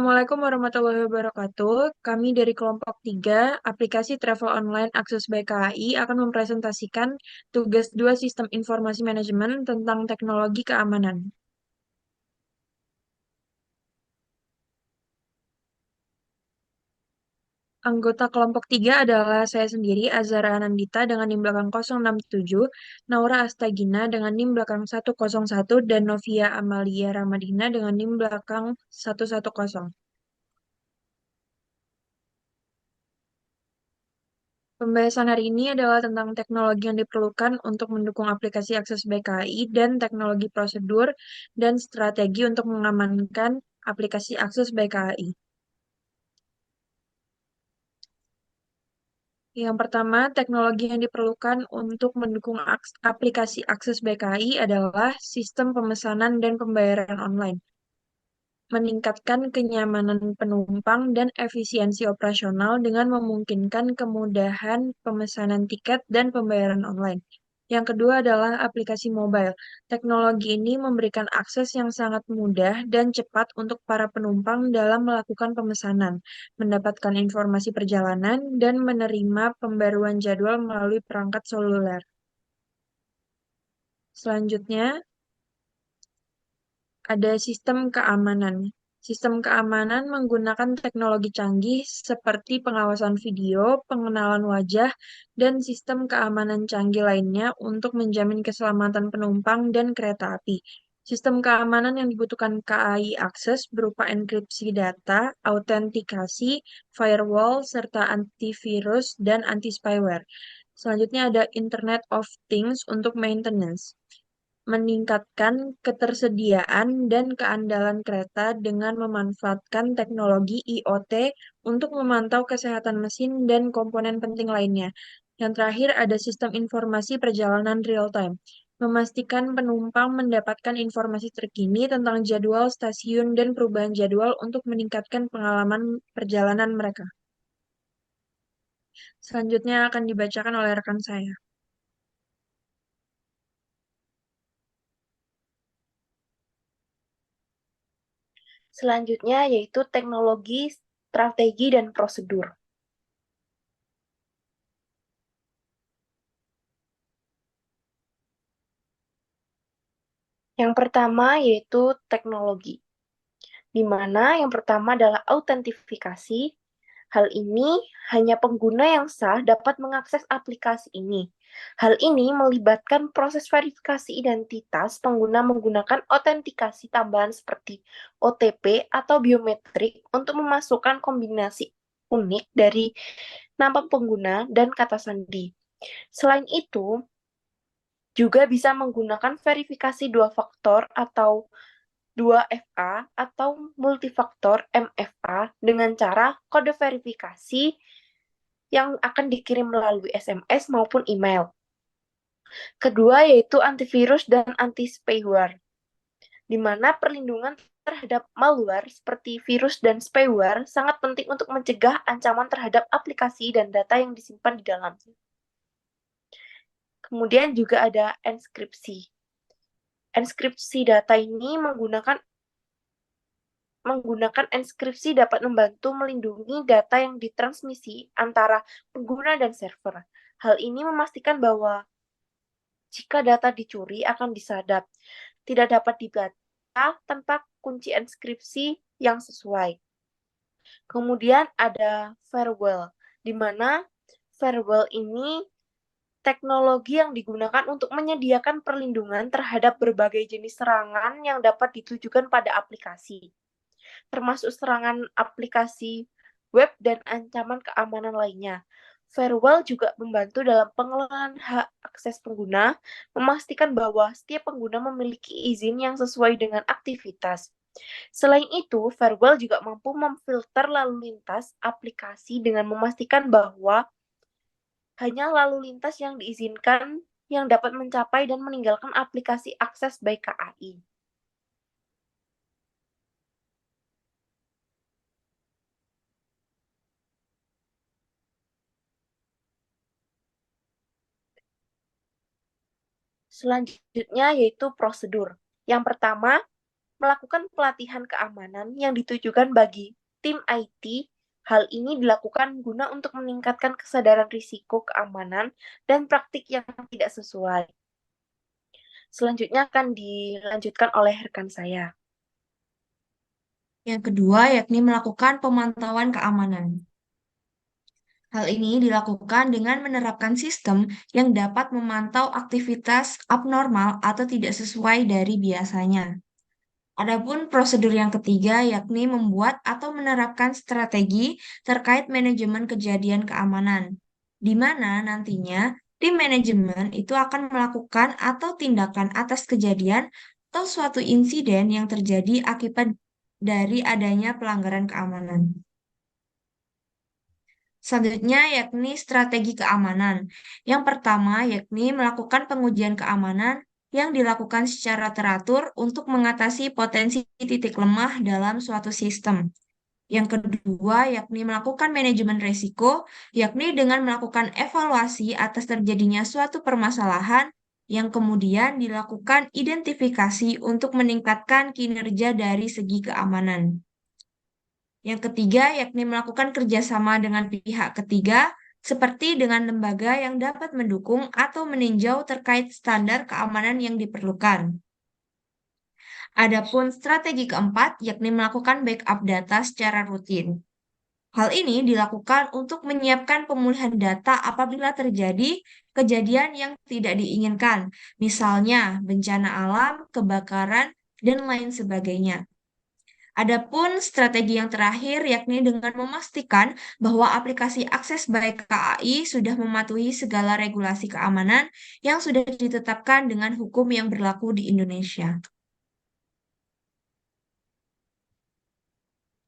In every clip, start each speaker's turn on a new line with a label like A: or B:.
A: Assalamualaikum warahmatullahi wabarakatuh. Kami dari kelompok 3, aplikasi travel online Akses by KAI akan mempresentasikan tugas 2 sistem informasi manajemen tentang teknologi keamanan. Anggota kelompok 3 adalah saya sendiri, Azhara Anandita dengan NIM belakang 067, Naura Astagina dengan NIM belakang 101, dan Novia Amalia Ramadina dengan NIM belakang 110. Pembahasan hari ini adalah tentang teknologi yang diperlukan untuk mendukung aplikasi akses BKI dan teknologi prosedur dan strategi untuk mengamankan aplikasi akses BKI. Yang pertama, teknologi yang diperlukan untuk mendukung aplikasi akses BKI adalah sistem pemesanan dan pembayaran online, meningkatkan kenyamanan penumpang dan efisiensi operasional dengan memungkinkan kemudahan pemesanan tiket dan pembayaran online. Yang kedua adalah aplikasi mobile. Teknologi ini memberikan akses yang sangat mudah dan cepat untuk para penumpang dalam melakukan pemesanan, mendapatkan informasi perjalanan, dan menerima pembaruan jadwal melalui perangkat seluler. Selanjutnya, ada sistem keamanan. Sistem keamanan menggunakan teknologi canggih seperti pengawasan video, pengenalan wajah, dan sistem keamanan canggih lainnya untuk menjamin keselamatan penumpang dan kereta api. Sistem keamanan yang dibutuhkan KAI Akses berupa enkripsi data, autentikasi, firewall, serta antivirus dan anti-spyware. Selanjutnya ada Internet of Things untuk maintenance, meningkatkan ketersediaan dan keandalan kereta dengan memanfaatkan teknologi IoT untuk memantau kesehatan mesin dan komponen penting lainnya. Yang terakhir ada sistem informasi perjalanan real-time, memastikan penumpang mendapatkan informasi terkini tentang jadwal stasiun dan perubahan jadwal untuk meningkatkan pengalaman perjalanan mereka. Selanjutnya akan dibacakan oleh rekan saya.
B: Selanjutnya yaitu teknologi, strategi, dan prosedur. Yang pertama yaitu teknologi, di mana yang pertama adalah autentifikasi. Hal ini hanya pengguna yang sah dapat mengakses aplikasi ini. Hal ini melibatkan proses verifikasi identitas pengguna menggunakan autentikasi tambahan seperti OTP atau biometrik untuk memasukkan kombinasi unik dari nama pengguna dan kata sandi. Selain itu, juga bisa menggunakan verifikasi dua faktor atau 2FA atau multifaktor MFA dengan cara kode verifikasi yang akan dikirim melalui SMS maupun email. Kedua yaitu antivirus dan anti-spyware, di mana perlindungan terhadap malware seperti virus dan spyware sangat penting untuk mencegah ancaman terhadap aplikasi dan data yang disimpan di dalamnya. Kemudian juga ada enskripsi. Enskripsi data ini menggunakan enskripsi dapat membantu melindungi data yang ditransmisi antara pengguna dan server. Hal ini memastikan bahwa jika data dicuri akan disadap, tidak dapat dibaca tanpa kunci enskripsi yang sesuai. Kemudian ada firewall, di mana firewall ini teknologi yang digunakan untuk menyediakan perlindungan terhadap berbagai jenis serangan yang dapat ditujukan pada aplikasi, termasuk serangan aplikasi web dan ancaman keamanan lainnya. Firewall juga membantu dalam pengelolaan hak akses pengguna, memastikan bahwa setiap pengguna memiliki izin yang sesuai dengan aktivitas. Selain itu, firewall juga mampu memfilter lalu lintas aplikasi dengan memastikan bahwa hanya lalu lintas yang diizinkan yang dapat mencapai dan meninggalkan aplikasi akses by KAI. Selanjutnya yaitu prosedur. Yang pertama, melakukan pelatihan keamanan yang ditujukan bagi tim IT. Hal ini dilakukan guna untuk meningkatkan kesadaran risiko keamanan dan praktik yang tidak sesuai. Selanjutnya akan dilanjutkan oleh rekan saya.
C: Yang kedua, yakni melakukan pemantauan keamanan. Hal ini dilakukan dengan menerapkan sistem yang dapat memantau aktivitas abnormal atau tidak sesuai dari biasanya. Adapun prosedur yang ketiga yakni membuat atau menerapkan strategi terkait manajemen kejadian keamanan, di mana nantinya tim manajemen itu akan melakukan atau tindakan atas kejadian atau suatu insiden yang terjadi akibat dari adanya pelanggaran keamanan. Selanjutnya yakni strategi keamanan. Yang pertama yakni melakukan pengujian keamanan yang dilakukan secara teratur untuk mengatasi potensi titik lemah dalam suatu sistem. Yang kedua yakni melakukan manajemen risiko, yakni dengan melakukan evaluasi atas terjadinya suatu permasalahan yang kemudian dilakukan identifikasi untuk meningkatkan kinerja dari segi keamanan. Yang ketiga, yakni melakukan kerjasama dengan pihak ketiga, seperti dengan lembaga yang dapat mendukung atau meninjau terkait standar keamanan yang diperlukan. Adapun strategi keempat, yakni melakukan backup data secara rutin. Hal ini dilakukan untuk menyiapkan pemulihan data apabila terjadi kejadian yang tidak diinginkan, misalnya bencana alam, kebakaran, dan lain sebagainya. Adapun strategi yang terakhir yakni dengan memastikan bahwa aplikasi akses baik KAI sudah mematuhi segala regulasi keamanan yang sudah ditetapkan dengan hukum yang berlaku di Indonesia.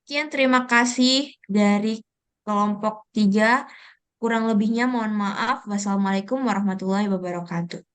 C: Sekian terima kasih dari kelompok 3. Kurang lebihnya mohon maaf. Wassalamualaikum warahmatullahi wabarakatuh.